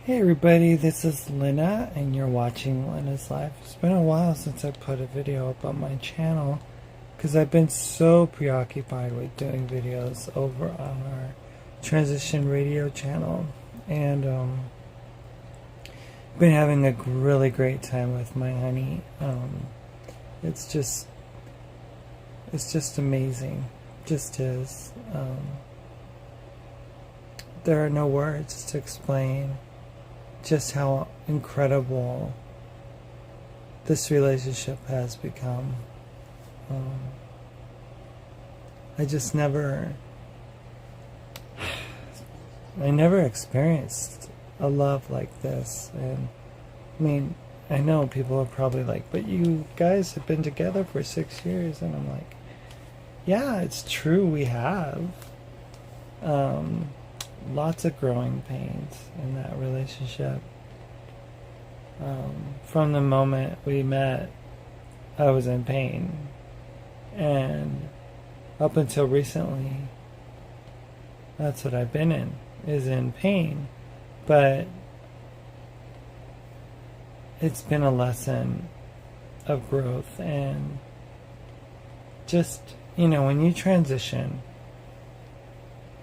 Hey everybody, this is Lena and you're watching Lena's Life. It's been a while since I put a video up on my channel because I've been so preoccupied with doing videos over on our Transition Radio channel, and been having a really great time with my honey. It's just amazing, just is. There are no words to explain just how incredible this relationship has become. I never experienced a love like this. And I mean, I know people are probably like, but you guys have been together for 6 years. And I'm like, yeah, it's true, we have. Lots of growing pains in that relationship. From the moment we met, I was in pain. And up until recently, that's what I've been in, is in pain. But it's been a lesson of growth. And just, when you transition,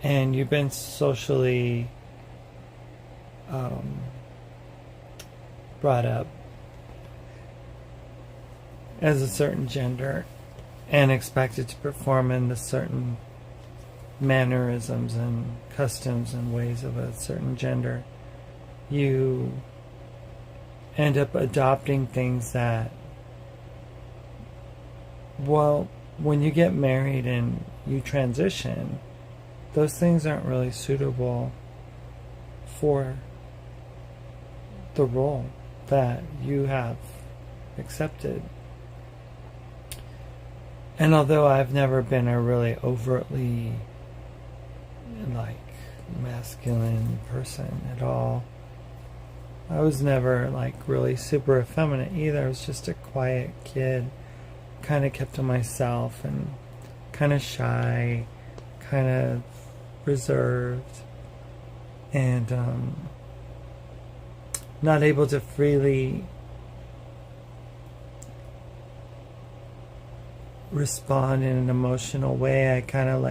and you've been socially brought up as a certain gender and expected to perform in the certain mannerisms and customs and ways of a certain gender, you end up adopting things that, well, when you get married and you transition, those things aren't really suitable for the role that you have accepted. And although I've never been a really overtly masculine person at all, I was never really super effeminate either. I was just a quiet kid, kind of kept to myself and kind of shy, kind of reserved, and not able to freely respond in an emotional way. I kind of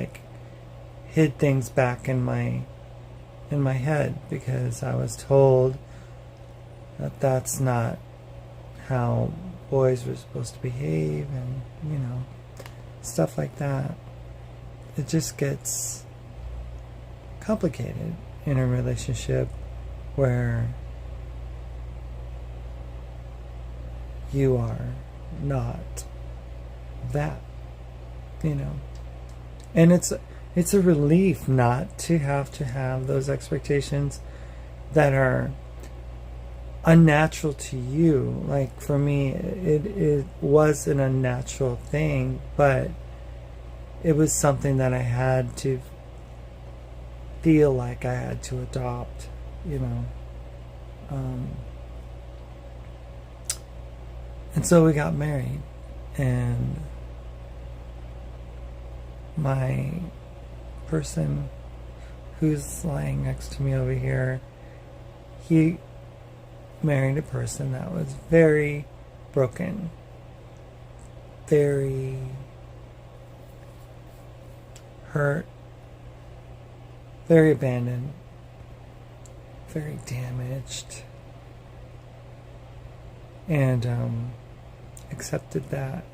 hid things back in my head because I was told that that's not how boys were supposed to behave, and stuff like that. It just gets complicated in a relationship where you are not that, and it's a relief not to have those expectations that are unnatural to you. Like for me, it was an unnatural thing, but it was something that I had to feel like I had to adopt, and so we got married, and my person who's lying next to me over here, he married a person that was very broken, very hurt, very abandoned, very damaged, and accepted that.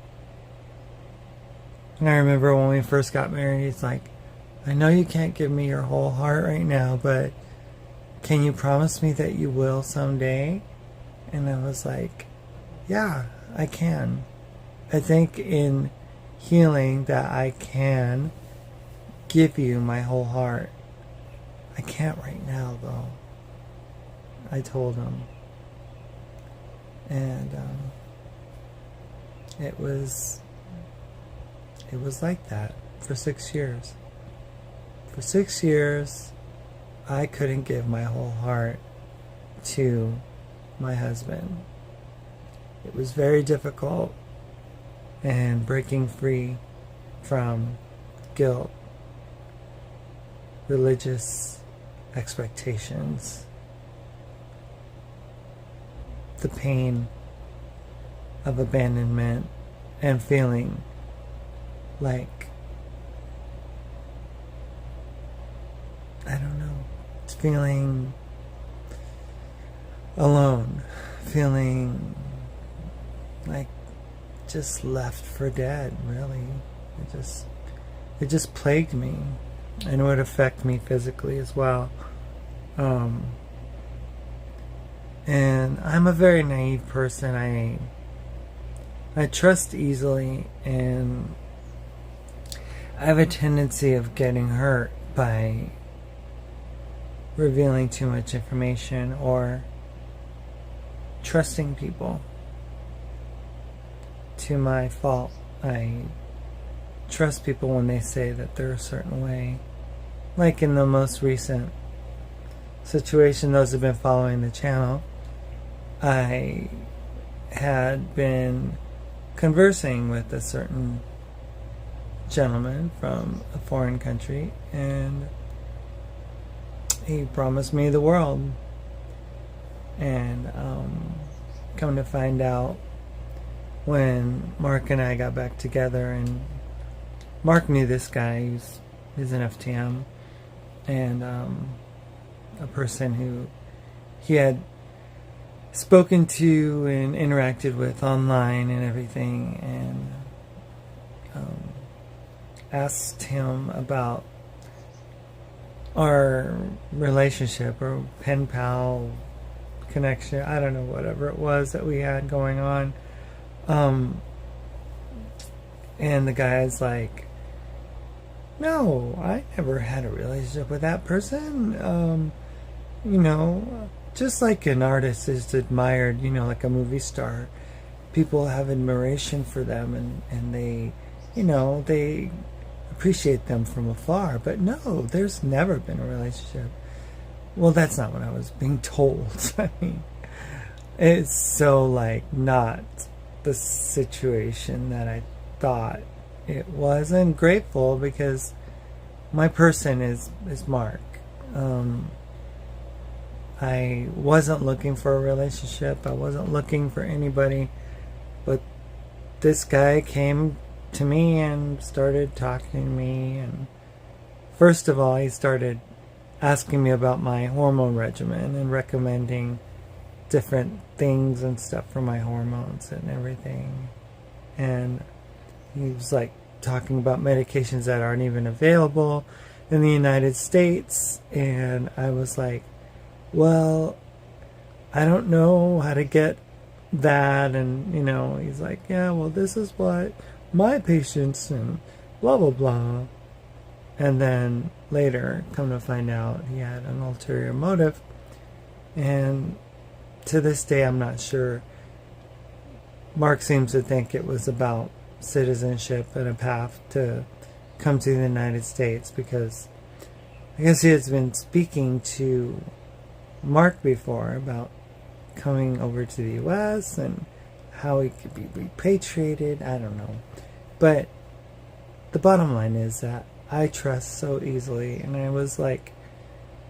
And I remember when we first got married, he's like, I know you can't give me your whole heart right now, but can you promise me that you will someday? And I was like, yeah, I can. I think in healing that I can give you my whole heart. I can't right now, though, I told him. And it was like that for 6 years. For 6 years, I couldn't give my whole heart to my husband. It was very difficult, and breaking free from guilt, religious expectations, the pain of abandonment and feeling like, I don't know, it's feeling alone, feeling like just left for dead, really. It just plagued me, and it would affect me physically as well. And I'm a very naive person. I trust easily, and I have a tendency of getting hurt by revealing too much information or trusting people to my fault. I trust people when they say that they're a certain way. Like in the most recent situation, those who have been following the channel, I had been conversing with a certain gentleman from a foreign country, and he promised me the world. And come to find out, when Mark and I got back together, and Mark knew this guy, he's an FTM, and a person who he had spoken to and interacted with online and everything, and asked him about our relationship or pen pal connection, I don't know, whatever it was that we had going on. And the guy's like, no, I never had a relationship with that person. You know, just like an artist is admired, you know, like a movie star, people have admiration for them, and they, you know, they appreciate them from afar. But no, there's never been a relationship. Well, that's not what I was being told. I mean, it's so like not the situation that I thought it was. I'm grateful because my person is Mark. I wasn't looking for a relationship. I wasn't looking for anybody, but this guy came to me and started talking to me, and first of all he started asking me about my hormone regimen and recommending different things and stuff for my hormones and everything. And he was like talking about medications that aren't even available in the United States, and I was like, well, I don't know how to get that. And you know, he's like, yeah, well, this is what my patients and blah blah blah. And then later, come to find out, he had an ulterior motive. And to this day, I'm not sure. Mark seems to think it was about citizenship and a path to come to the United States, because I guess he has been speaking to Mark before about coming over to the U.S. and how he could be repatriated. I don't know. But the bottom line is that I trust so easily, and I was like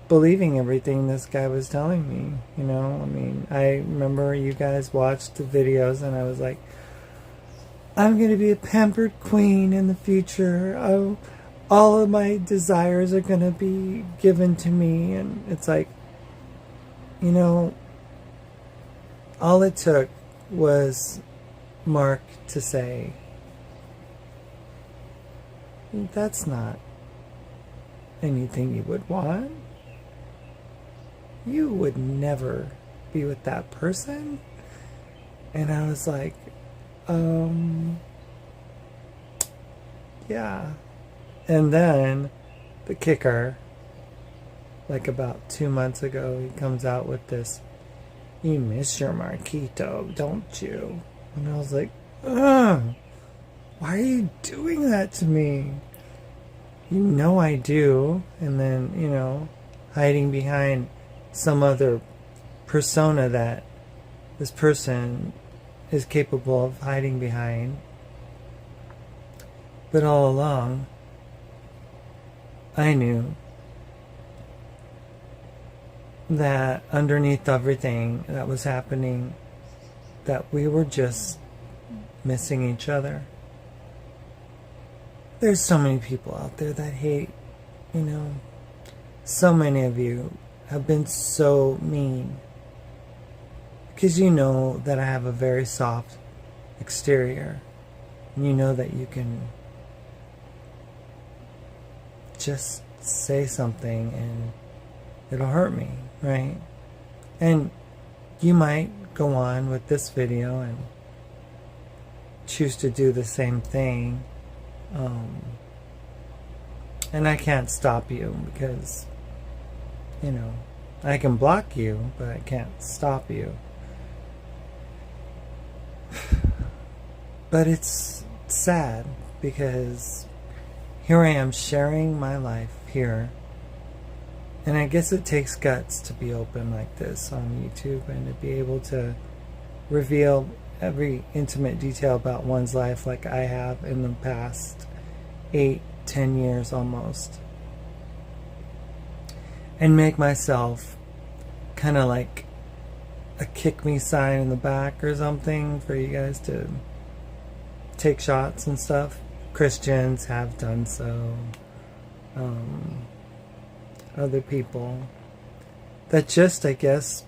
believing everything this guy was telling me, you know. I mean, I remember you guys watched the videos, and I was like, I'm going to be a pampered queen in the future. Oh, all of my desires are going to be given to me. And it's like, you know, all it took was Mark to say, that's not anything you would want. You would never be with that person. And I was like, yeah. And then the kicker, like about 2 months ago, he comes out with this, you miss your Marquito, don't you? And I was like, ugh, why are you doing that to me? You know I do. And then, you know, hiding behind some other persona that this person is capable of hiding behind. But all along, I knew that underneath everything that was happening that we were just missing each other. There's so many people out there that hate, you know. So many of you have been so mean. Because you know that I have a very soft exterior. And you know that you can just say something and it'll hurt me, right? And you might go on with this video and choose to do the same thing. And I can't stop you because, you know, I can block you, but I can't stop you. But it's sad because here I am sharing my life here. And I guess it takes guts to be open like this on YouTube and to be able to reveal every intimate detail about one's life like I have in the past 8-10 years almost. And make myself kind of like a kick me sign in the back or something for you guys to take shots and stuff. Christians have done so. Other people that just, I guess,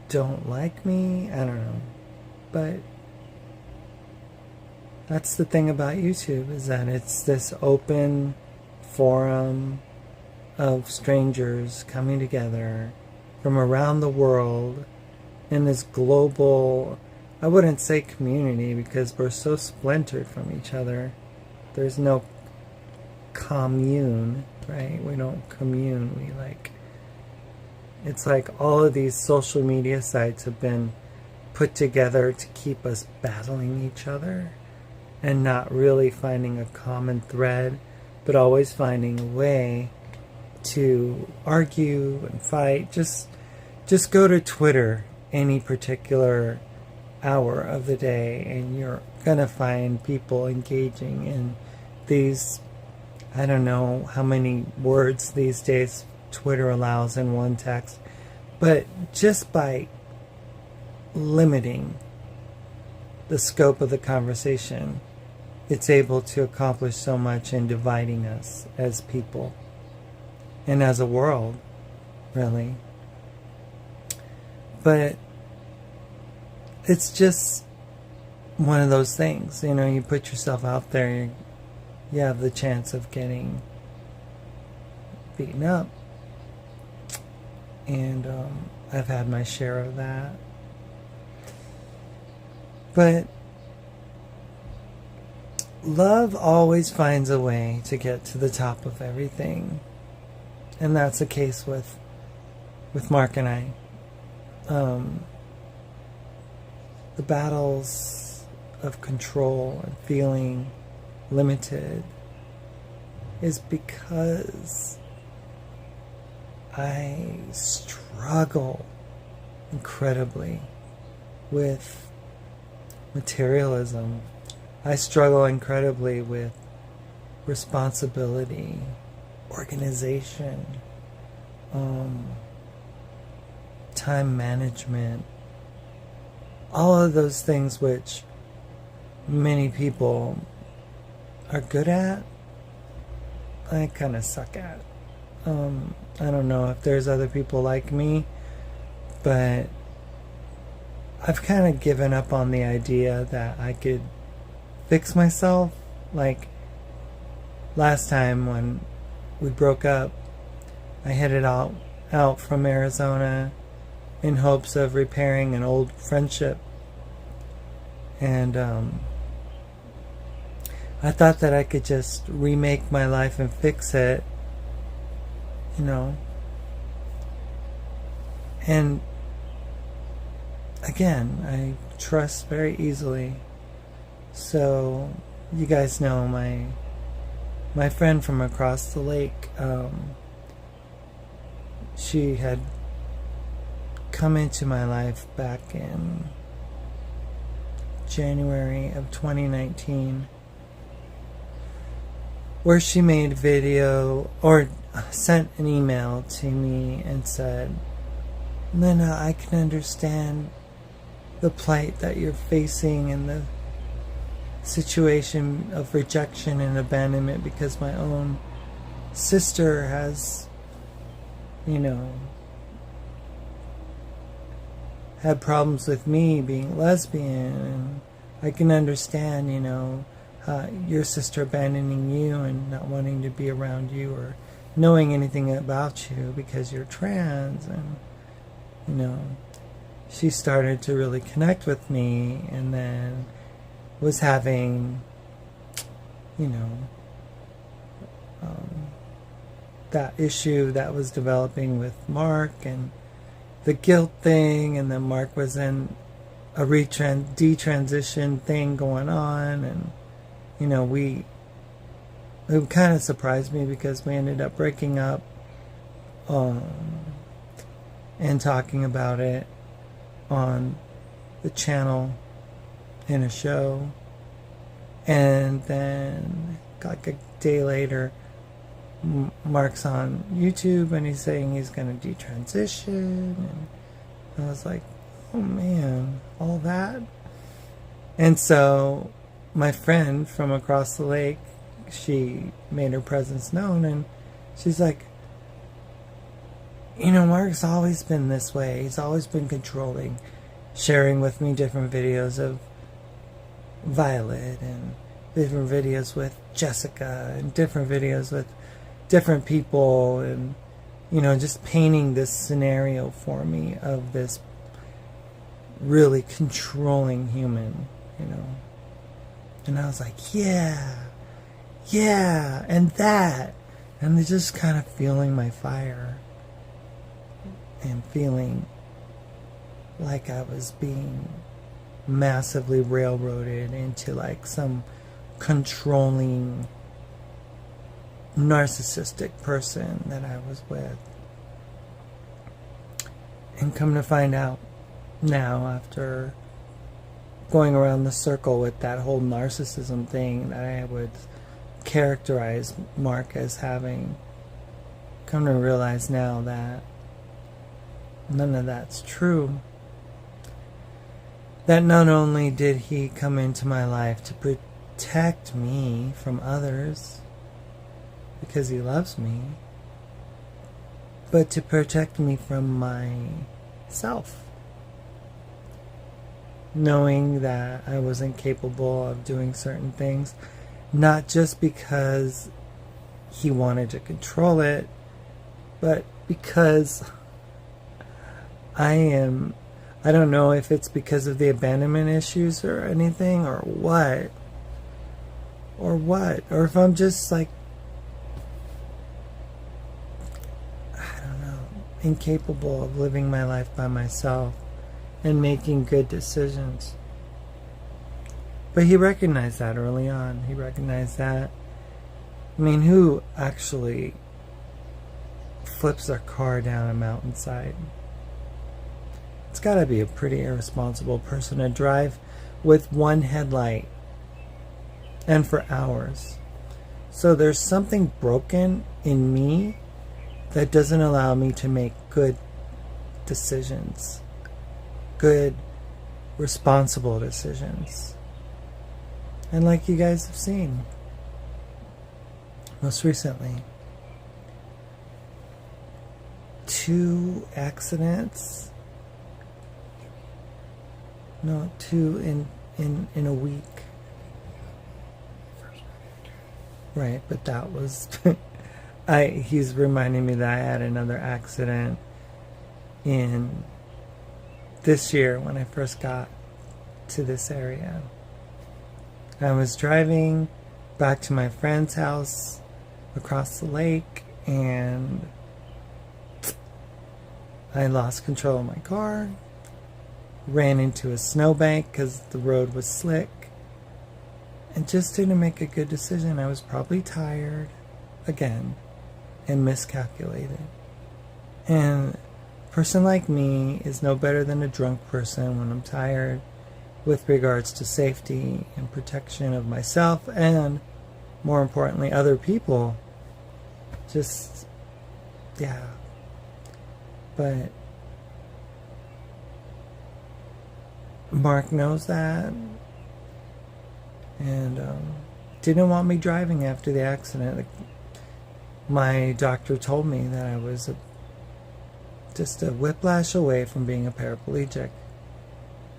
don't like me. I don't know. But that's the thing about YouTube, is that it's this open forum of strangers coming together from around the world in this global, I wouldn't say community because we're so splintered from each other. There's no commune, right? We don't commune. We like, it's like all of these social media sites have been put together to keep us battling each other and not really finding a common thread, but always finding a way to argue and fight. Just go to Twitter any particular hour of the day and you're gonna find people engaging in these, I don't know how many words these days Twitter allows in one text, but just by limiting the scope of the conversation, it's able to accomplish so much in dividing us as people and as a world, really. But it's just one of those things, you know, you put yourself out there, you have the chance of getting beaten up. And I've had my share of that. But love always finds a way to get to the top of everything. And that's the case with Mark and I. The battles of control and feeling limited is because I struggle incredibly with materialism. I struggle incredibly with responsibility, organization, time management, all of those things which many people are good at, I kind of suck at. I don't know if there's other people like me, but I've kind of given up on the idea that I could fix myself. Like last time when we broke up, I headed out from Arizona in hopes of repairing an old friendship. And I thought that I could just remake my life and fix it, you know. And again, I trust very easily. So you guys know my friend from across the lake, she had come into my life back in January of 2019, where she made a video or sent an email to me and said, Lena, I can understand the plight that you're facing and the situation of rejection and abandonment, because my own sister has, you know, had problems with me being lesbian, and I can understand, you know, your sister abandoning you and not wanting to be around you or knowing anything about you because you're trans. And, you know, she started to really connect with me, and then was having, you know, that issue that was developing with Mark and the guilt thing, and then Mark was in a detransition thing going on, and, you know, it kind of surprised me because we ended up breaking up and talking about it on the channel in a show. And then like a day later, Mark's on YouTube and he's saying he's going to detransition, and I was like, oh man, all that. And so my friend from across the lake, she made her presence known, and she's like, you know, Mark's always been this way. He's always been controlling, sharing with me different videos of Violet and different videos with Jessica and different videos with different people, and, you know, just painting this scenario for me of this really controlling human, you know. And I was like, yeah, and that, and just kind of feeling my fire and feeling like I was being massively railroaded into like some controlling narcissistic person that I was with. And come to find out now, after going around the circle with that whole narcissism thing that I would characterize Mark as having, come to realize now that none of that's true. That not only did he come into my life to protect me from others because he loves me, but to protect me from myself, knowing that I wasn't capable of doing certain things, not just because he wanted to control it, but because I don't know if it's because of the abandonment issues or anything, or what, or if I'm just like, I don't know, incapable of living my life by myself and making good decisions. But he recognized that early on. He recognized that. I mean, who actually flips their car down a mountainside? It's got to be a pretty irresponsible person to drive with one headlight and for hours. So there's something broken in me that doesn't allow me to make good decisions, good, responsible decisions. And like you guys have seen, most recently, 2 accidents. No, 2 in a week. Right, but that was he's reminding me that I had another accident in this year when I first got to this area. I was driving back to my friend's house across the lake, and I lost control of my car, ran into a snowbank because the road was slick, and just didn't make a good decision. I was probably tired again and miscalculated. And a person like me is no better than a drunk person when I'm tired, with regards to safety and protection of myself and, more importantly, other people. Just, yeah. But Mark knows that. And didn't want me driving after the accident. My doctor told me that I was just a whiplash away from being a paraplegic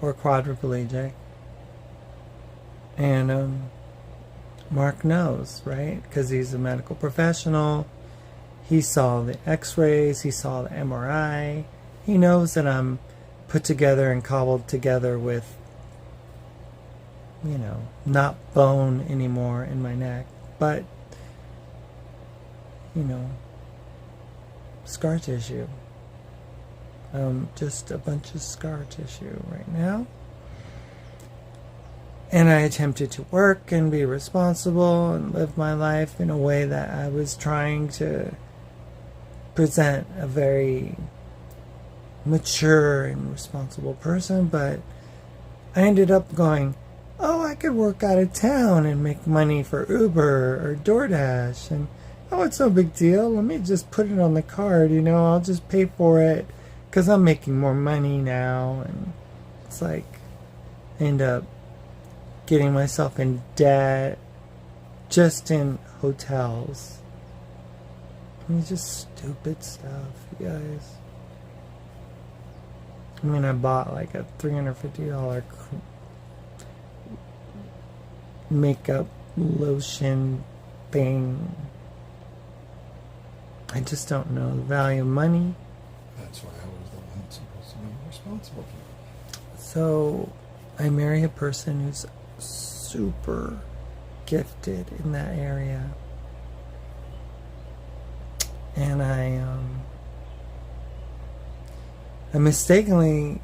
or quadriplegic. And Mark knows, right? Because he's a medical professional. He saw the x-rays. He saw the MRI. He knows that I'm put together and cobbled together with, not bone anymore in my neck, but, scar tissue. Just a bunch of scar tissue right now. And I attempted to work and be responsible and live my life in a way that I was trying to present a very mature and responsible person, but I ended up going, oh, I could work out of town and make money for Uber or DoorDash, and oh, it's no big deal. Let me just put it on the card, I'll just pay for it because I'm making more money now. And it's like I end up getting myself in debt just in hotels. I mean, just stupid stuff, you guys. I mean, I bought like a $350 makeup lotion thing. I just don't know the value of money. That's why I was the one supposed to be responsible for it. So I marry a person who's super gifted in that area. And I mistakenly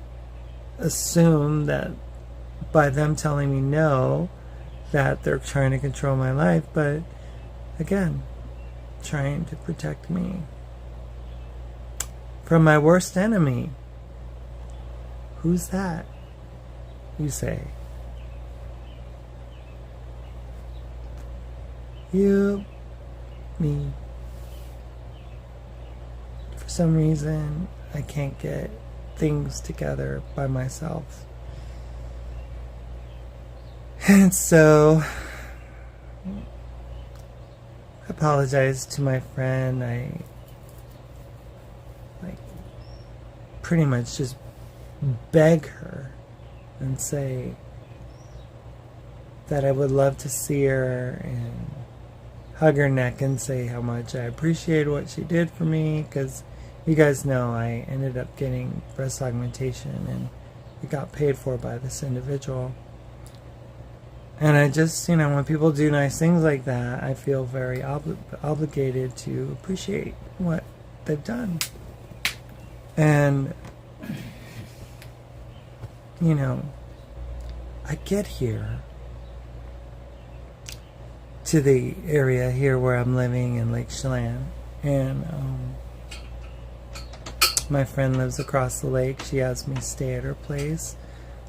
assumed that by them telling me no, that they're trying to control my life, but again, trying to protect me from my worst enemy. Who's that? You say. You, me. For some reason, I can't get things together by myself. And so, I apologize to my friend. I pretty much just beg her and say that I would love to see her and hug her neck and say how much I appreciate what she did for me, because you guys know I ended up getting breast augmentation and it got paid for by this individual. And I just, when people do nice things like that, I feel very obligated to appreciate what they've done. And, I get here to the area here where I'm living in Lake Chelan, and my friend lives across the lake. She has me stay at her place,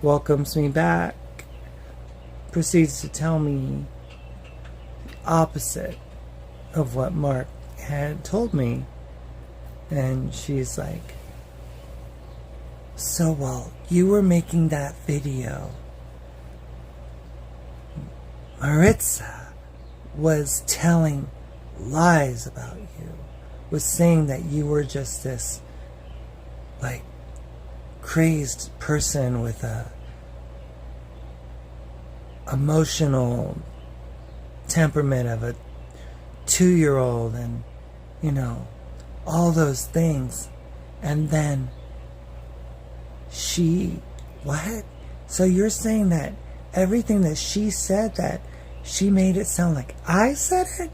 welcomes me back, proceeds to tell me the opposite of what Mark had told me. And she's like, so while you were making that video, Maritza was telling lies about you, was saying that you were just this crazed person with a emotional temperament of a 2-year-old, and all those things. And then what? So you're saying that everything that she said, that she made it sound like I said it?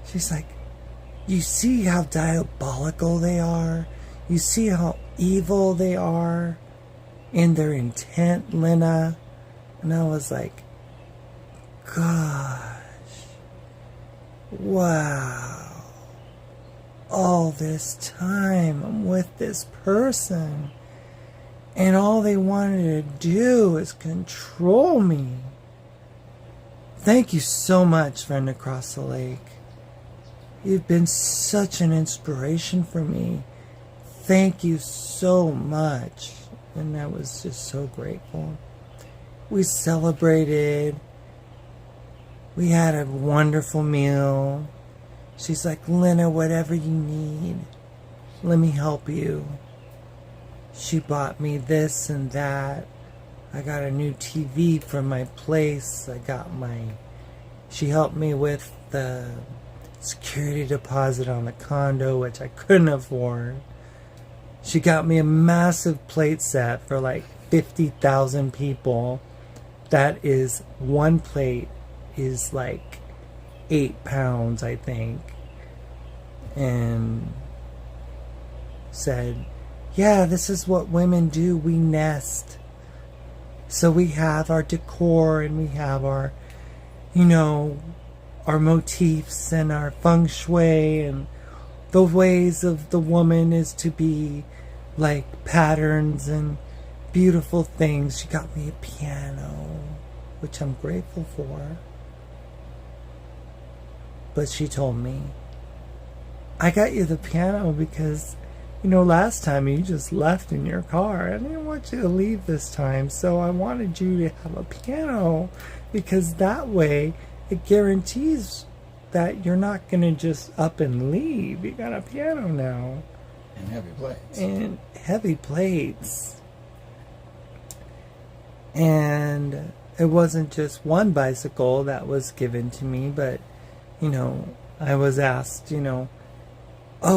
She's like, you see how diabolical they are? You see how evil they are in their intent, Lena? And I was like, gosh, wow, all this time I'm with this person, and all they wanted to do is control me. Thank you so much, friend across the lake. You've been such an inspiration for me. Thank you so much, And I was just so grateful. We celebrated. We had a wonderful meal. She's like, Lena, whatever you need, let me help you. She bought me this and that. I got a new TV from my place. She helped me with the security deposit on the condo, which I couldn't afford. She got me a massive plate set for like 50,000 people. That is, one plate is like 8 pounds, I think. And said, yeah, this is what women do. We nest. So we have our decor and we have our, our motifs and our feng shui, and the ways of the woman is to be like patterns and beautiful things. She got me a piano, which I'm grateful for. But she told me, I got you the piano because, last time you just left in your car. I didn't want you to leave this time, so I wanted you to have a piano because that way it guarantees that you're not going to just up and leave. You got a piano now. And heavy plates. And heavy plates. And it wasn't just one bicycle that was given to me, but, I was asked, oh,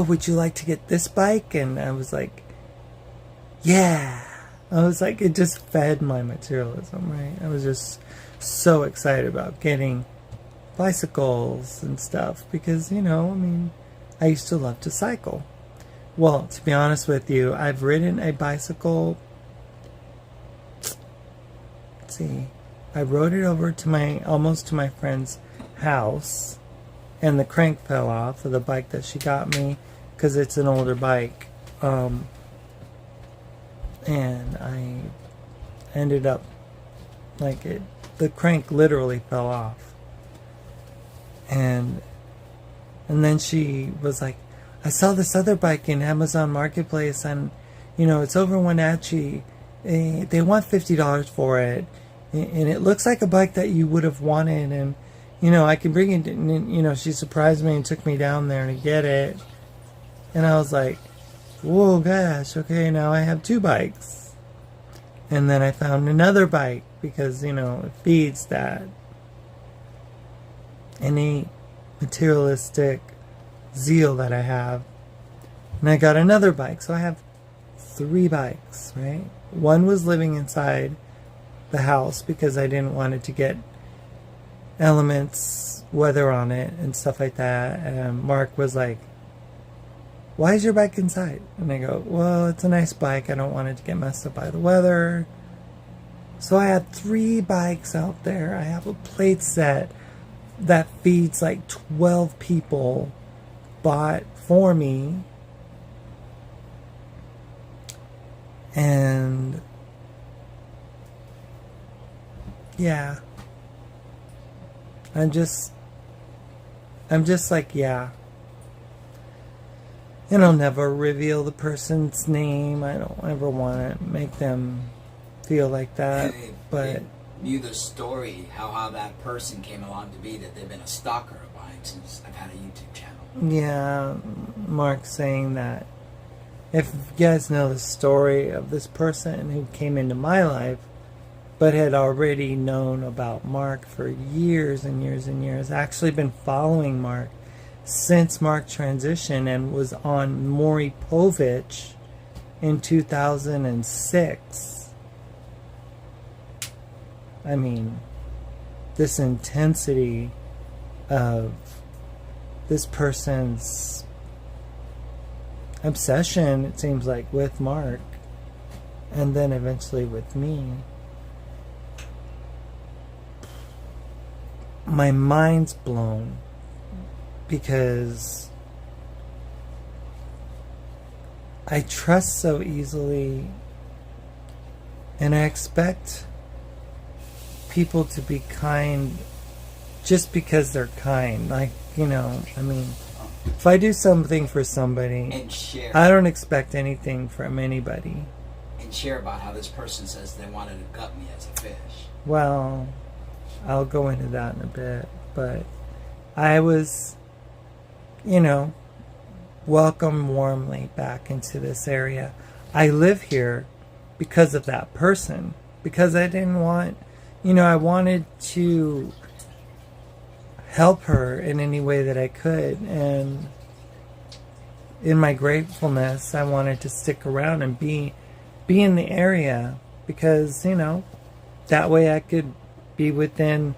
would you like to get this bike? And I was like, yeah. I was like, it just fed my materialism, right? I was just so excited about getting bicycles and stuff because, I used to love to cycle. Well, to be honest with you, I've ridden a bicycle. Let's see. I rode it over to almost to my friend's house, and the crank fell off of the bike that she got me because it's an older bike. And I ended up the crank literally fell off. And then she was like, I saw this other bike in Amazon Marketplace, and it's over in Wenatchee. They want $50 for it, and it looks like a bike that you would have wanted, and I can bring it. And, she surprised me and took me down there to get it, and I was like, whoa, gosh, okay, now I have 2 bikes. And then I found another bike because it feeds that innate materialistic zeal that I have. And I got another bike, so I have 3 bikes, right? One was living inside the house because I didn't want it to get elements, weather on it and stuff like that. And Mark was like, why is your bike inside? And I go, well, it's a nice bike. I don't want it to get messed up by the weather. So I had 3 bikes out there. I have a plate set that feeds like 12 people, bought for me. And yeah, I'm just like, yeah. And I'll never reveal the person's name. I don't ever want to make them feel like that. But knew the story, how that person came along to be, that they've been a stalker of mine since I've had a YouTube channel. Yeah, Mark's saying that if you guys know the story of this person who came into my life but had already known about Mark for years and years and years, actually been following Mark since Mark transitioned and was on Maury Povich in 2006. I mean, this intensity of this person's obsession, it seems like, with Mark, and then eventually with me. My mind's blown because I trust so easily, and I expect people to be kind just because they're kind. Like, I mean, if I do something for somebody, And share. I don't expect anything from anybody. And share about how this person says they wanted to gut me as a fish. Well, I'll go into that in a bit, but I was, welcomed warmly back into this area. I live here because of that person, because I didn't want, I wanted to help her in any way that I could, and in my gratefulness, I wanted to stick around and be in the area because, that way I could be within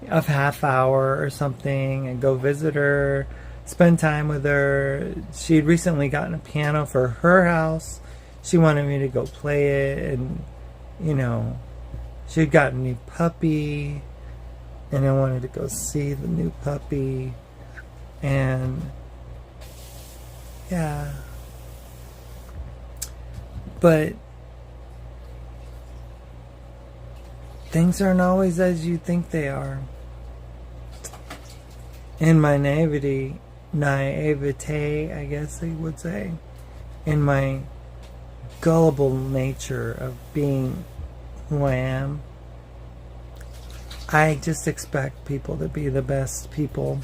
a half hour or something and go visit her, spend time with her. She had recently gotten a piano for her house. She wanted me to go play it, and, she had gotten a new puppy, and I wanted to go see the new puppy, and yeah. But things aren't always as you think they are. In my naivete, I guess they would say, in my gullible nature of being who I am, I just expect people to be the best people.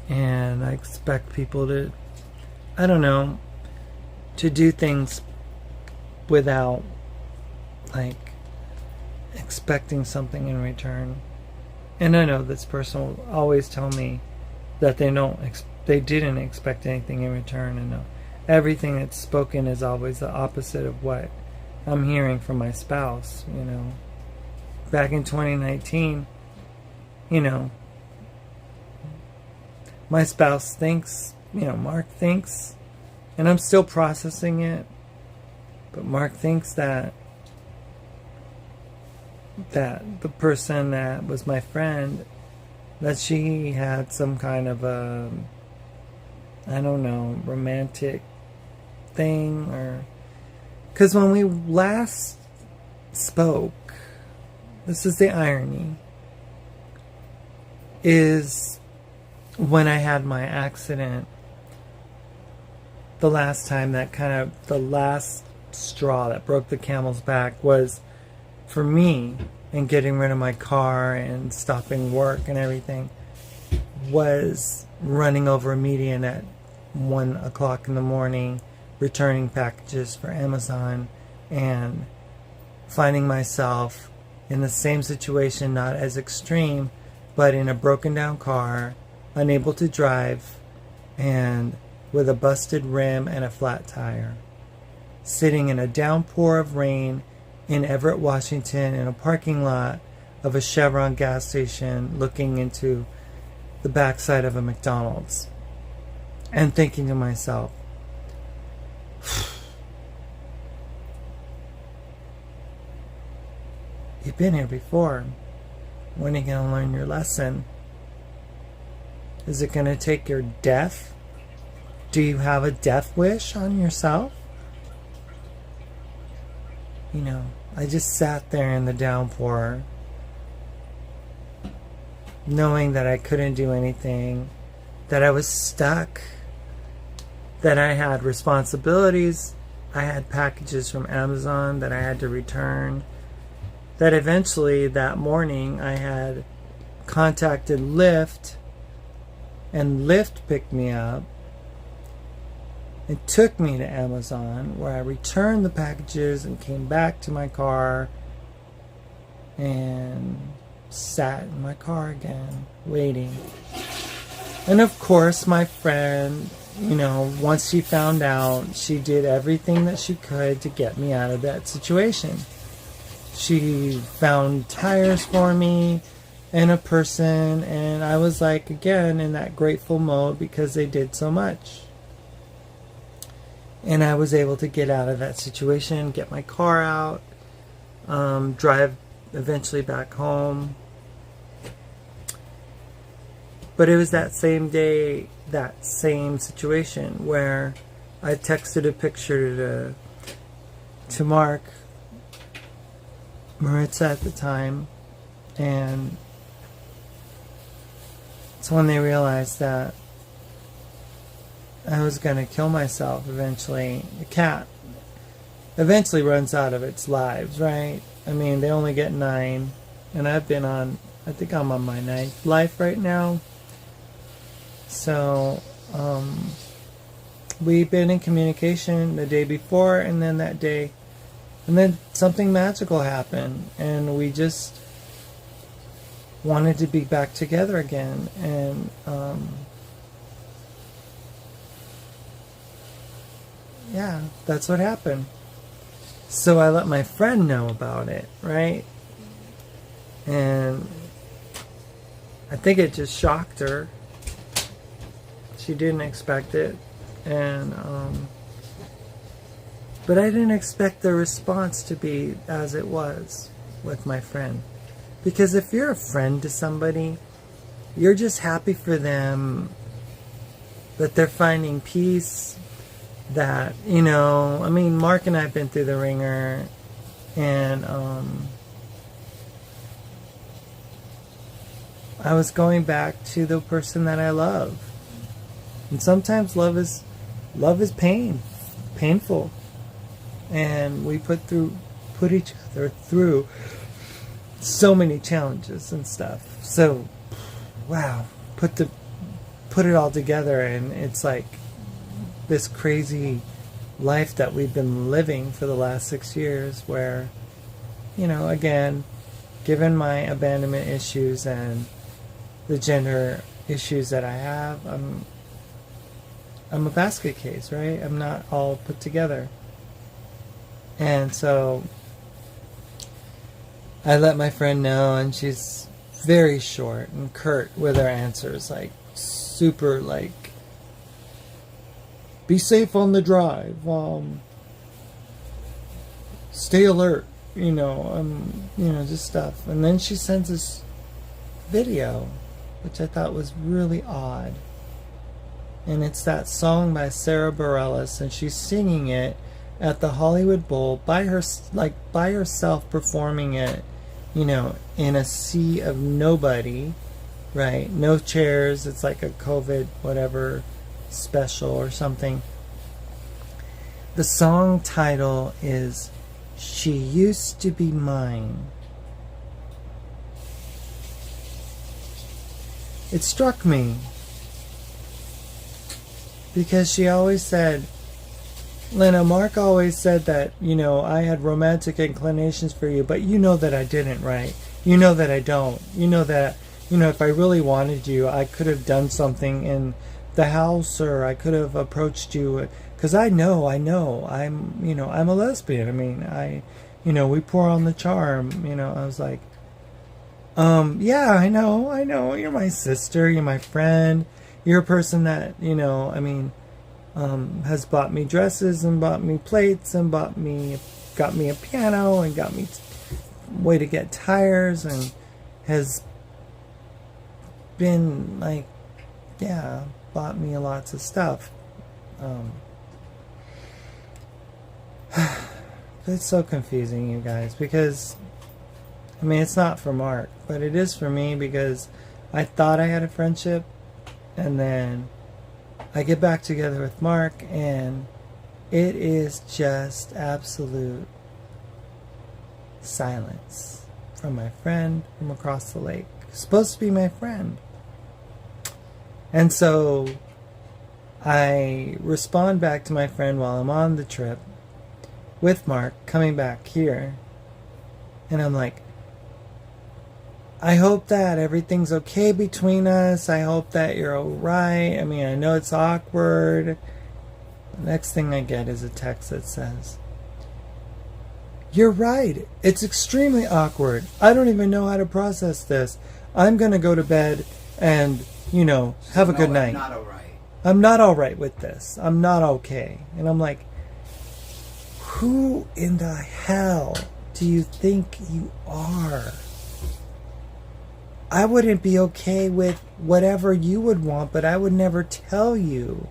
And I expect people to, to do things without, expecting something in return. And I know this person will always tell me that they didn't expect anything in return, and everything that's spoken is always the opposite of what I'm hearing from my spouse. Back in 2019, my spouse thinks, Mark thinks, and I'm still processing it, but Mark thinks that the person that was my friend, that she had some kind of a, romantic thing, or, because when we last spoke, this is the irony, is when I had my accident, the last time, the last straw that broke the camel's back was for me, and getting rid of my car and stopping work and everything, was running over a median at 1 o'clock in the morning, returning packages for Amazon, and finding myself in the same situation, not as extreme, but in a broken down car, unable to drive, and with a busted rim and a flat tire, sitting in a downpour of rain in Everett, Washington, in a parking lot of a Chevron gas station, looking into the backside of a McDonald's, and thinking to myself, you've been here before. When are you going to learn your lesson? Is it going to take your death? Do you have a death wish on yourself? I just sat there in the downpour, knowing that I couldn't do anything, that I was stuck, that I had responsibilities, I had packages from Amazon that I had to return, that eventually that morning I had contacted Lyft, and Lyft picked me up and took me to Amazon, where I returned the packages and came back to my car and sat in my car again, waiting. And of course, my friend, once she found out, she did everything that she could to get me out of that situation. She found tires for me and a person, and I was again, in that grateful mode because they did so much. And I was able to get out of that situation, get my car out, drive eventually back home. But it was that same day, that same situation, where I texted a picture to Mark, Maritza at the time, and it's when they realized that I was going to kill myself eventually. The cat eventually runs out of its lives, right? I mean, they only get 9, and I think I'm on my 9th life right now. So, we've been in communication the day before, and then that day, and then something magical happened, and we just wanted to be back together again, and yeah, that's what happened. So I let my friend know about it, right? And I think it just shocked her. She didn't expect it, and but I didn't expect the response to be as it was with my friend. Because if you're a friend to somebody, you're just happy for them that they're finding peace, that, you know, I mean, Mark and I have been through the ringer, and I was going back to the person that I love. And sometimes love is painful. And we put each other through so many challenges and stuff. So, wow, put it all together, and it's like this crazy life that we've been living for the last 6 years, where, you know, again, given my abandonment issues and the gender issues that I have, I'm a basket case, right? I'm not all put together. And so I let my friend know, and she's very short and curt with her answers, like super like, be safe on the drive, stay alert, just stuff. And then she sends this video, which I thought was really odd. And it's that song by Sarah Bareilles, and she's singing it at the Hollywood Bowl by herself, performing it, in a sea of nobody, right? No chairs. It's like a COVID whatever special or something. The song title is "She Used to Be Mine." It struck me because she always said, Lena, Mark always said that, I had romantic inclinations for you, but you know that I didn't, right? You know that I don't. You know that, if I really wanted you, I could have done something in the house, or I could have approached you, because I know, I'm a lesbian. I mean, we pour on the charm, I was like, yeah, I know, you're my sister, you're my friend, you're a person that, has bought me dresses and bought me plates and got me a piano and got me way to get tires, and has been like, yeah, bought me lots of stuff. It's so confusing, you guys, because it's not for Mark, but it is for me, because I thought I had a friendship, and then I get back together with Mark, and it is just absolute silence from my friend from across the lake. Supposed to be my friend. And so I respond back to my friend while I'm on the trip with Mark, coming back here, and I'm like, I hope that everything's okay between us. I hope that you're alright. I know it's awkward. The next thing I get is a text that says, you're right. It's extremely awkward. I don't even know how to process this. I'm going to go to bed and, have a good night. Not alright. I'm not alright with this. I'm not okay. And I'm like, who in the hell do you think you are? I wouldn't be okay with whatever you would want, but I would never tell you.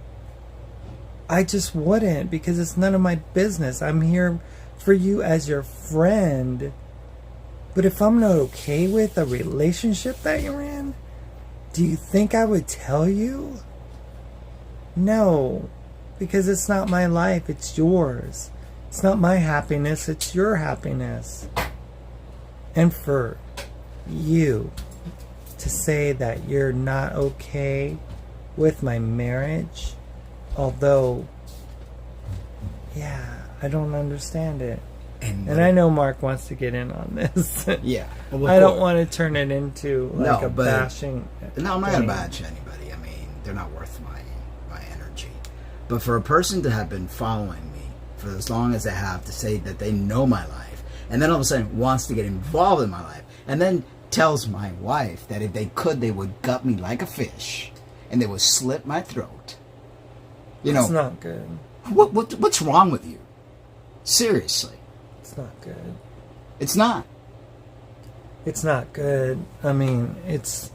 I just wouldn't, because it's none of my business. I'm here for you as your friend. But if I'm not okay with the relationship that you're in, do you think I would tell you? No, because it's not my life, it's yours. It's not my happiness, it's your happiness. And for you to say that you're not okay with my marriage, although, yeah, I don't understand it. And I know Mark wants to get in on this. Yeah. Well, I don't want to turn it into like a bashing. No, I'm not going to bash anybody. I mean, they're not worth my energy. But for a person to have been following me for as long as they have, to say that they know my life, and then all of a sudden wants to get involved in my life, and then tells my wife that if they could, they would gut me like a fish, and they would slit my throat. You know, it's not good. What's wrong with you? Seriously. It's not good. It's not. It's not good. I mean, it's,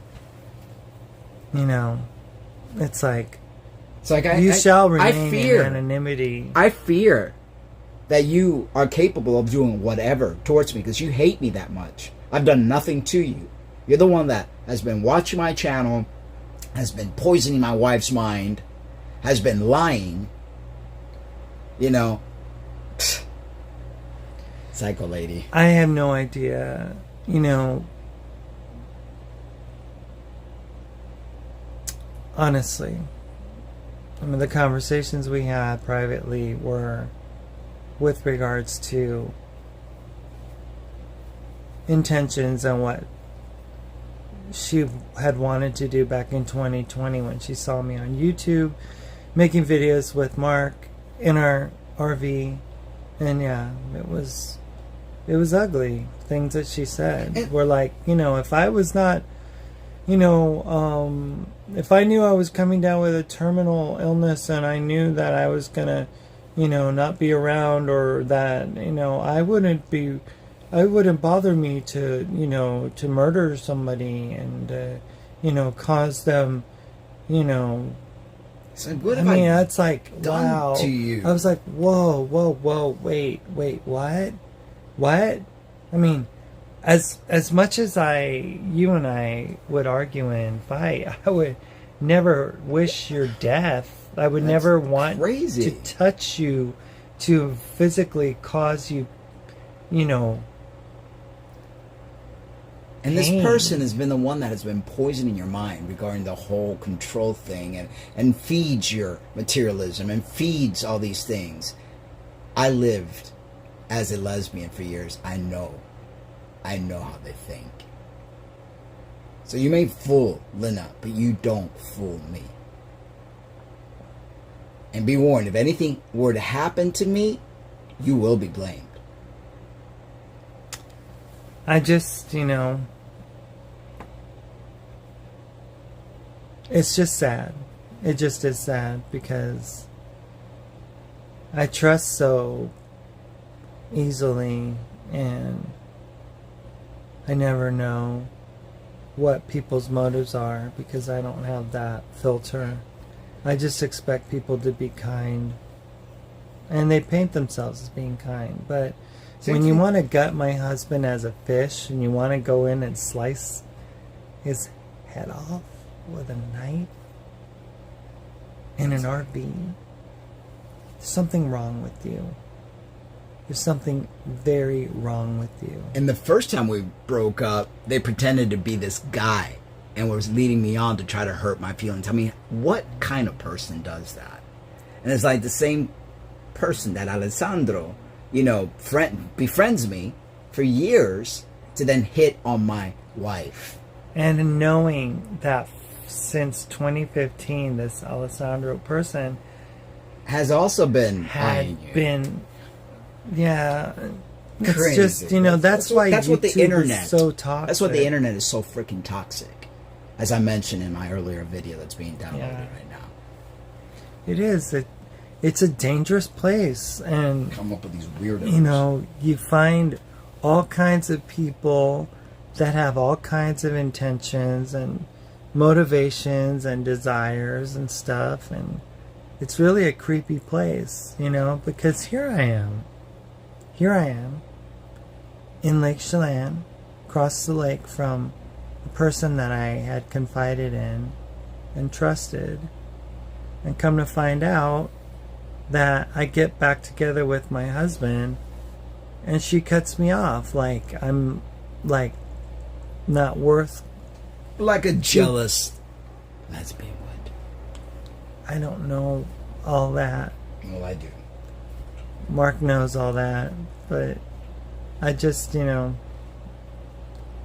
you know, it's like you shall remain in anonymity. I fear that you are capable of doing whatever towards me because you hate me that much. I've done nothing to you. You're the one that has been watching my channel, has been poisoning my wife's mind, has been lying. You know, psycho lady. I have no idea. You know, honestly, I mean, the conversations we had privately were with regards to intentions and what she had wanted to do back in 2020 when she saw me on YouTube making videos with Mark in our RV. And yeah, it was ugly. Things that she said were like, you know, if I was not, you know, if I knew I was coming down with a terminal illness and I knew that I was gonna, you know, not be around, or that, you know, it wouldn't bother me to, you know, to murder somebody and, you know, cause them, you know. So what I mean, that's like, wow. To you? I was like, whoa, wait, what? I mean, as much as you and I would argue and fight, I would never wish your death. I would never want to touch you, to physically cause you, you know. And this person has been the one that has been poisoning your mind regarding the whole control thing, and feeds your materialism and feeds all these things. I lived as a lesbian for years. I know how they think. So you may fool Lena, but you don't fool me. And be warned, if anything were to happen to me, you will be blamed. I just, you know, it's just sad. It just is sad because I trust so easily, and I never know what people's motives are because I don't have that filter. I just expect people to be kind, and they paint themselves as being kind. But when you want to gut my husband as a fish and you want to go in and slice his head off with a knife in an RV, there's something wrong with you. There's something very wrong with you. And the first time we broke up, they pretended to be this guy and was leading me on to try to hurt my feelings. I mean, what kind of person does that? And it's like the same person that Alessandro, you know, befriends me for years to then hit on my wife. And knowing that since 2015, this Alessandro person has also been yeah, it's crazy. Just, you know, that's why what the internet is so toxic. That's what the internet is so freaking toxic, as I mentioned in my earlier video that's being downloaded right now. It is. It's a dangerous place, and come up with these weirdos. You know, you find all kinds of people that have all kinds of intentions and motivations and desires and stuff, and it's really a creepy place, you know, because here I am in Lake Chelan, across the lake from a person that I had confided in and trusted, and come to find out that I get back together with my husband and she cuts me off like I'm like not worth. Like a jealous lesbian would. I don't know all that. Well, I do. Mark knows all that, but I just,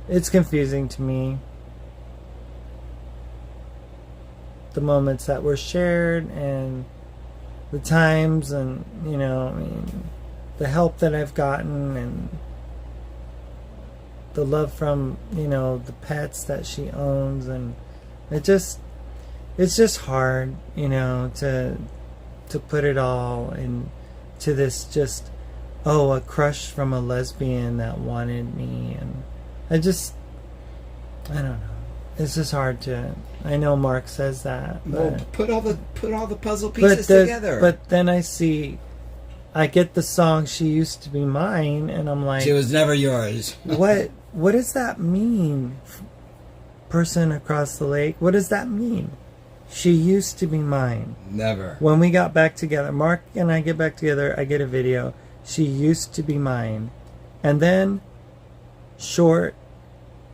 it's confusing to me. The moments that were shared and the times and, the help that I've gotten and the love from, the pets that she owns, and it's just hard, to put it all into this just, a crush from a lesbian that wanted me, and I don't know. It's just hard to. I know Mark says that. Well, put all the puzzle pieces together. But then I get the song "She Used to Be Mine," and I'm like, she was never yours. What does that mean? Person across the lake. What does that mean? She used to be mine. Never. When we got back together, Mark and I get back together. I get a video. She used to be mine, and then short,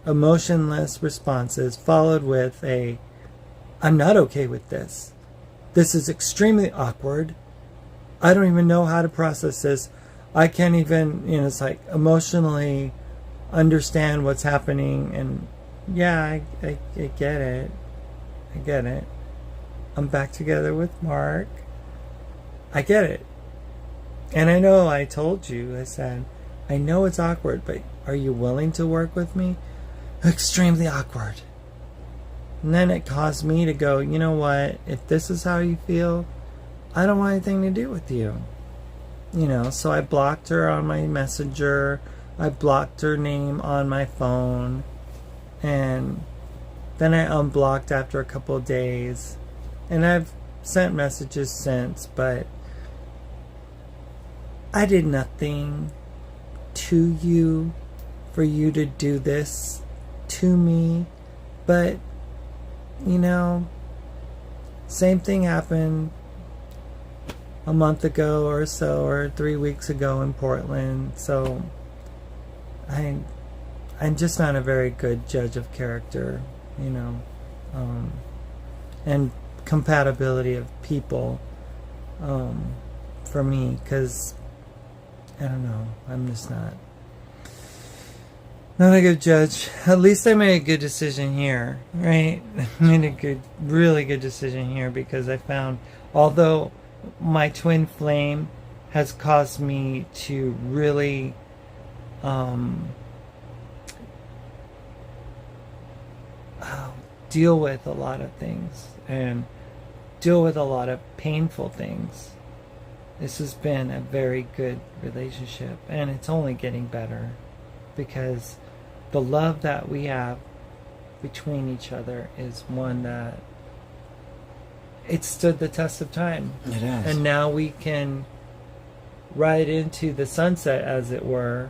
emotionless responses followed with I'm not okay with this. This is extremely awkward. I don't even know how to process this. I can't even, it's like emotionally understand what's happening. And yeah, I get it. I get it. I'm back together with Mark. I get it. And I know I told you, I said, I know it's awkward, but are you willing to work with me? Extremely awkward. And then it caused me to go, you know what? If this is how you feel, I don't want anything to do with you. So I blocked her on my messenger. I blocked her name on my phone. And then I unblocked after a couple of days. And I've sent messages since, but I did nothing to you for you to do this to me. But, same thing happened a month ago or so, or 3 weeks ago in Portland. So I'm just not a very good judge of character, and compatibility of people for me, because I don't know, I'm just not a good judge. At least I made a good decision here, right? I made a really good decision here, because I found, although my twin flame has caused me to really deal with a lot of things and deal with a lot of painful things. This has been a very good relationship, and it's only getting better, because the love that we have between each other is one that it stood the test of time. It has. And now we can ride into the sunset, as it were,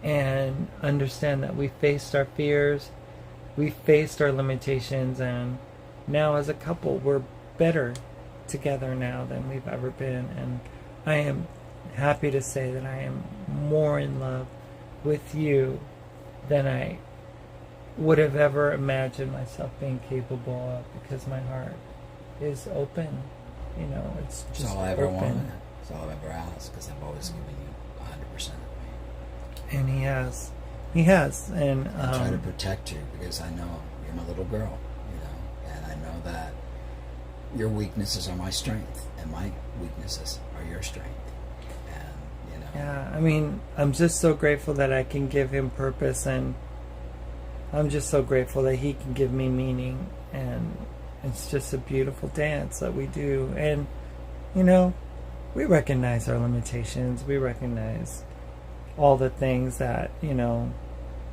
and understand that we faced our fears, we faced our limitations, and now as a couple we're better together now than we've ever been. And I am happy to say that I am more in love with you than I would have ever imagined myself being capable of, because my heart is open. It's just It's all I ever open. wanted. It's all I've ever asked, because I've always given you 100% of me. And he has, and I try to protect you, because I know you're my little girl, and I know that your weaknesses are my strength, and my weaknesses are your strength. And yeah, I mean, I'm just so grateful that I can give him purpose, and I'm just so grateful that he can give me meaning, and it's just a beautiful dance that we do. And we recognize our limitations, we recognize all the things that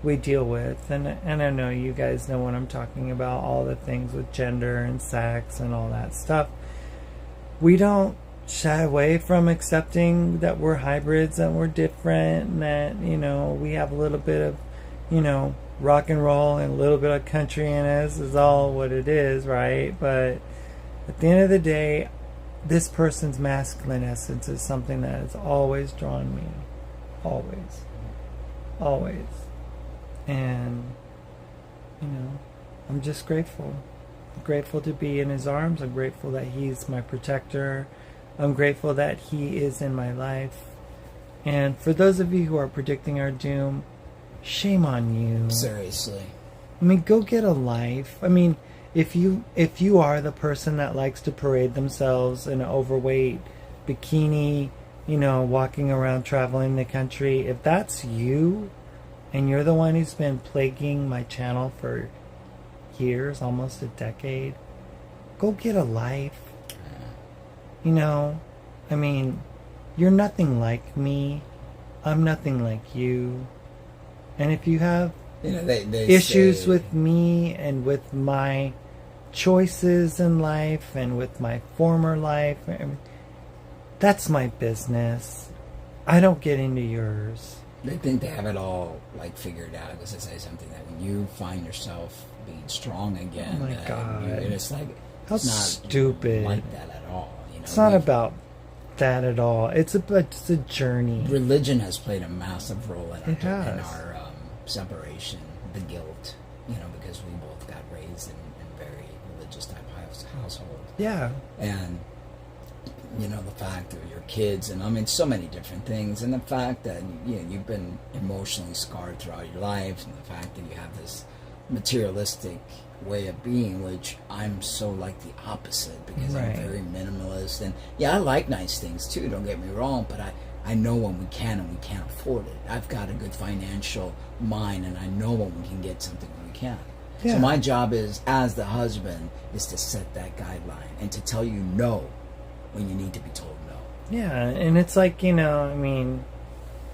we deal with, and I know you guys know what I'm talking about, all the things with gender and sex and all that stuff. We don't shy away from accepting that we're hybrids and we're different, and that we have a little bit of rock and roll and a little bit of country in us, is all what it is, right? But at the end of the day, this person's masculine essence is something that has always drawn me. Always. Always. And, you know, I'm just grateful. I'm grateful to be in his arms. I'm grateful that he's my protector. I'm grateful that he is in my life. And for those of you who are predicting our doom, shame on you. Seriously. I mean, go get a life. I mean, if you are the person that likes to parade themselves in an overweight bikini, you know, walking around traveling the country, if that's you, and you're the one who's been plaguing my channel for years, almost a decade, go get a life. You know, I mean, you're nothing like me. I'm nothing like you. And if you have they issues say, with me and with my choices in life and with my former life, I mean, that's my business. I don't get into yours. They think they have it all like figured out, because they say something that when you find yourself being strong again, Oh my God. it's like How it's not stupid. like that at all. You know, It's not like, about that at all. It's a journey. religion has played a massive role in It has. our separation, the guilt. You know, because we both got raised in very religious type household. Yeah. And you know, the fact of your kids, and I mean so many different things, and the fact that you've been emotionally scarred throughout your life, and the fact that you have this materialistic way of being, which I'm so like the opposite, because Right. I'm very minimalist. And yeah, I like nice things too, don't get me wrong, but I know when we can and we can't afford it. I've got a good financial mind, and I know when we can get something when we can. Yeah. So my job is, as the husband, is to set that guideline and to tell you no when you need to be told no. Yeah, and it's like, you know, I mean,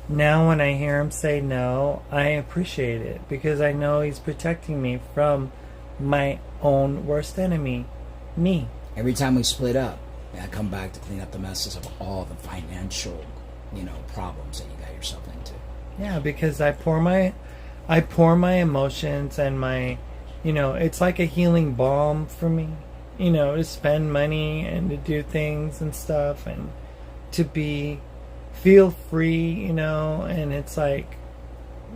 now when I hear him say no, I appreciate it, because I know he's protecting me from my own worst enemy, me. Every time we split up, I come back to clean up the messes of all the financial, problems that you got yourself into. Yeah, because I pour my emotions and my, it's like a healing balm for me, to spend money and to do things and stuff and to feel free, and it's like,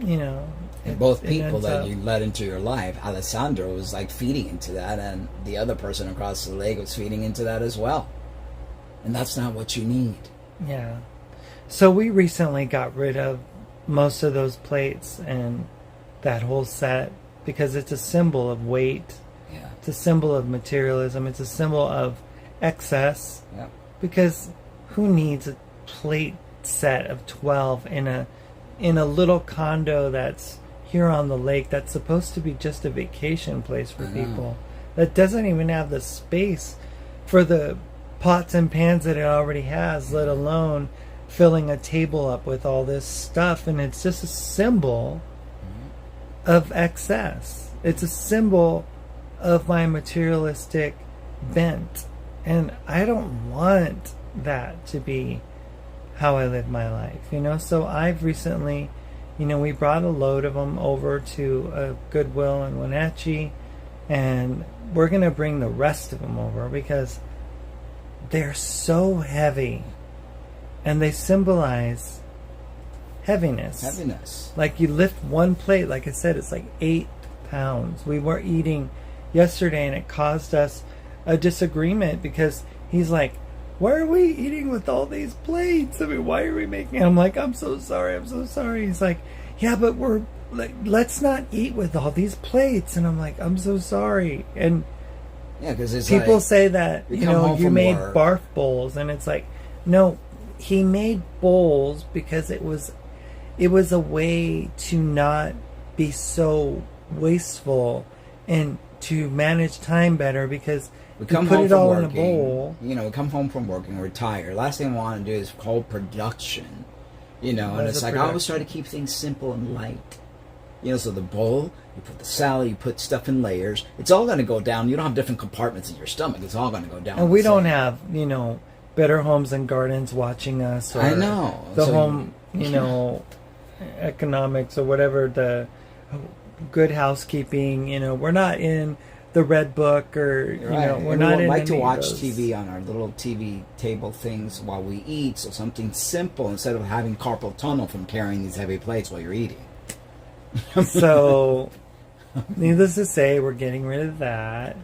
And both it people ends that up- you let into your life, Alessandro was like feeding into that, and the other person across the lake was feeding into that as well. And that's not what you need. Yeah. So we recently got rid of most of those plates and that whole set because it's a symbol of weight. Yeah. It's a symbol of materialism. It's a symbol of excess. Yeah. Because who needs a plate set of 12 in a little condo that's here on the lake that's supposed to be just a vacation place for people, that doesn't even have the space for the pots and pans that it already has, let alone filling a table up with all this stuff. And it's just a symbol of excess. It's a symbol of my materialistic bent, and I don't want that to be how I live my life, so I've recently, we brought a load of them over to a Goodwill in Wenatchee, and we're going to bring the rest of them over because they're so heavy and they symbolize heaviness. Like you lift one plate, like I said, it's like 8 pounds. We were eating yesterday and it caused us a disagreement because he's like, why are we eating with all these plates? I mean, why are we making... I'm like, I'm so sorry. He's like, yeah, but let's not eat with all these plates. And I'm like, I'm so sorry. And Yeah, because it's people like, say that, you come home you from made work. barf bowls. And it's like, no, he made bowls because it was a way to not be so wasteful and to manage time better, because we you come put home it from all working, in a bowl. we come home from working, retire. Last thing I want to do is call production, and What is it's a like I always production? try to keep things simple and light. So the bowl, you put the salad, you put stuff in layers. It's all going to go down. You don't have different compartments in your stomach. It's all going to go down. And we the don't same. have, Better Homes and Gardens watching us, or I know. the So- home, economics or whatever, the Good Housekeeping, we're not in the Red Book or you know, we're and not we in like any to of watch those. TV on our little TV table things while we eat. So something simple instead of having carpal tunnel from carrying these heavy plates while you're eating. So, needless to say, we're getting rid of that.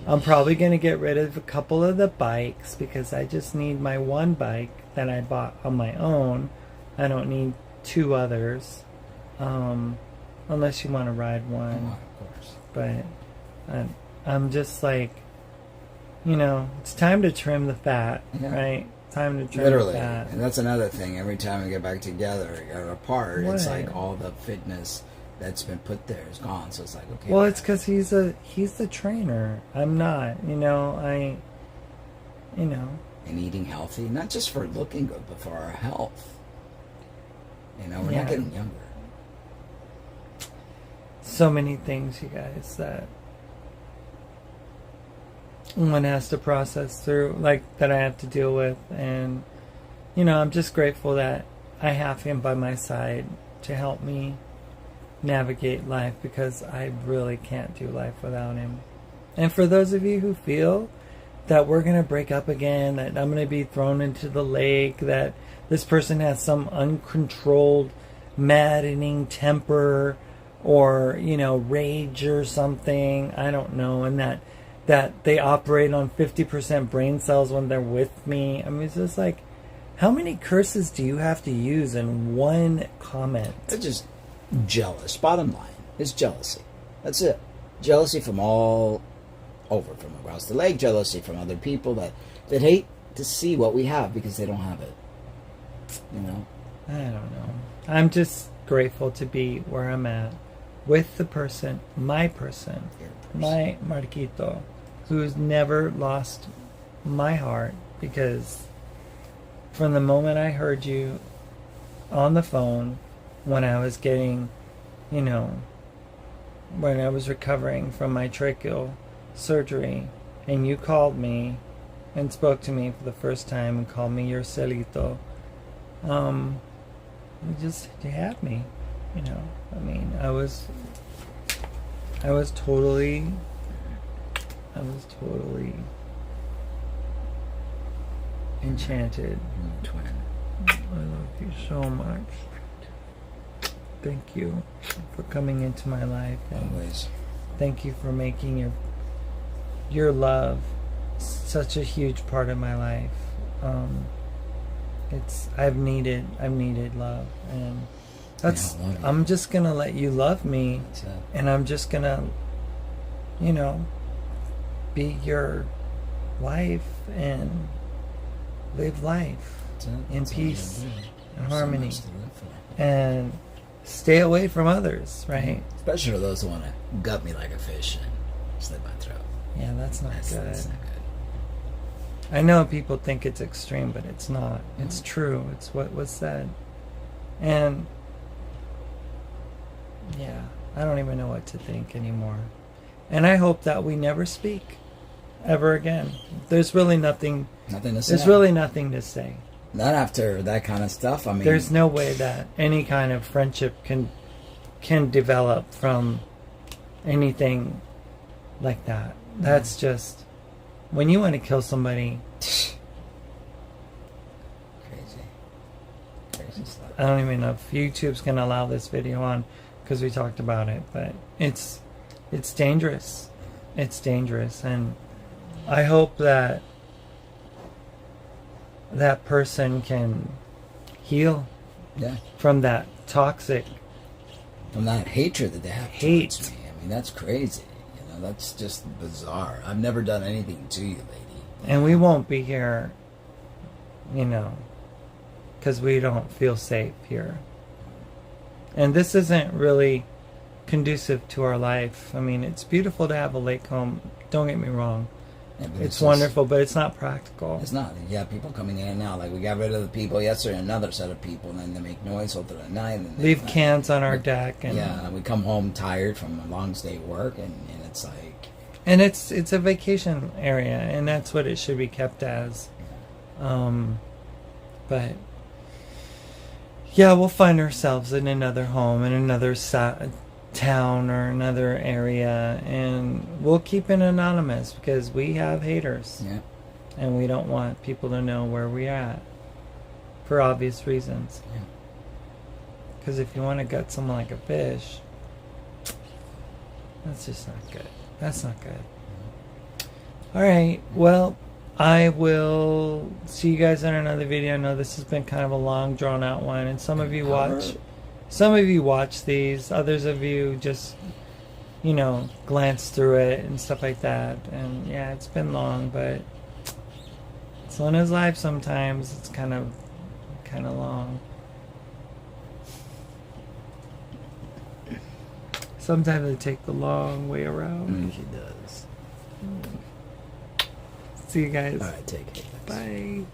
I'm probably going to get rid of a couple of the bikes because I just need my one bike that I bought on my own. I don't need two others. Unless you want to ride one. Oh, of course. But I'm just like, you know, it's time to trim the fat, right? Time to trim Literally. the fat. And that's another thing. Every time we get back together or apart, it's What? like all the fitness that's been put there is gone. So it's like, okay. Well, it's because he's the trainer. I'm not. You know, And eating healthy, not just for looking good, but for our health. You know, we're Yeah. not getting younger. So many things, you guys, that one has to process through, like that I have to deal with. And, you know, I'm just grateful that I have him by my side to help me navigate life because I really can't do life without him. And for those of you who feel that we're going to break up again, that I'm going to be thrown into the lake, that this person has some uncontrolled, maddening temper or, you know, rage or something, I don't know, and that they operate on 50% brain cells when they're with me. I mean, it's just like, how many curses do you have to use in one comment? They're just jealous. Bottom line is jealousy. That's it. Jealousy from all over, from across the lake. Jealousy from other people that hate to see what we have because they don't have it. You know? I don't know. I'm just grateful to be where I'm at with the person, my Marquito, who's never lost my heart because from the moment I heard you on the phone when I was getting, you know, when I was recovering from my tracheal surgery and you called me and spoke to me for the first time and called me your celito, you had me, you know. I mean, I was totally enchanted. Twin. I love you so much. Thank you for coming into my life. And Always. thank you for making your love such a huge part of my life. I've needed love, and I'm just gonna let you love me, and I'm just gonna, you know, be your wife and live life in peace and harmony, and stay away from others, right? Especially for those who want to gut me like a fish and slit my throat. Yeah, that's not good. That's not good. I know people think it's extreme, but it's not. It's true. It's what was said. And yeah, I don't even know what to think anymore. And I hope that we never speak ever again. There's really nothing. Nothing to say. There's really nothing to say. Not after that kind of stuff. I mean, There's no way that any kind of friendship can develop from anything like that. That's just when you want to kill somebody. Crazy stuff. I don't even know if YouTube's gonna allow this video on because we talked about it, but it's dangerous. It's dangerous, and I hope that that person can heal Yeah. from that toxic From that hatred that they have Hate. towards me. I mean, that's crazy. You know, that's just bizarre. I've never done anything to you, lady. And we won't be here, you know, because we don't feel safe here. And this isn't really conducive to our life. I mean, it's beautiful to have a lake home. Don't get me wrong. Yeah, but It's just- wonderful, but it's not practical. It's not. You have people coming in and out. Like, we got rid of the people yesterday, another set of people, and then they make noise all through the night. And Leave cans on our deck. And, yeah, we come home tired from a long day at work, and it's like... and it's a vacation area, and that's what it should be kept as. But yeah, we'll find ourselves in another home, in another town or another area, and we'll keep it anonymous because we have haters. Yeah. And we don't want people to know where we're at for obvious reasons. Yeah. Because if you want to gut someone like a fish, that's just not good. That's not good. All right. Well, I will see you guys in another video. I know this has been kind of a long, drawn-out one, and some of you watch these. Others of you just, glance through it and stuff like that. And yeah, it's been long, but so in his life, sometimes it's kind of long. Sometimes they take the long way around. She does. See you guys. All right, take care. Bye.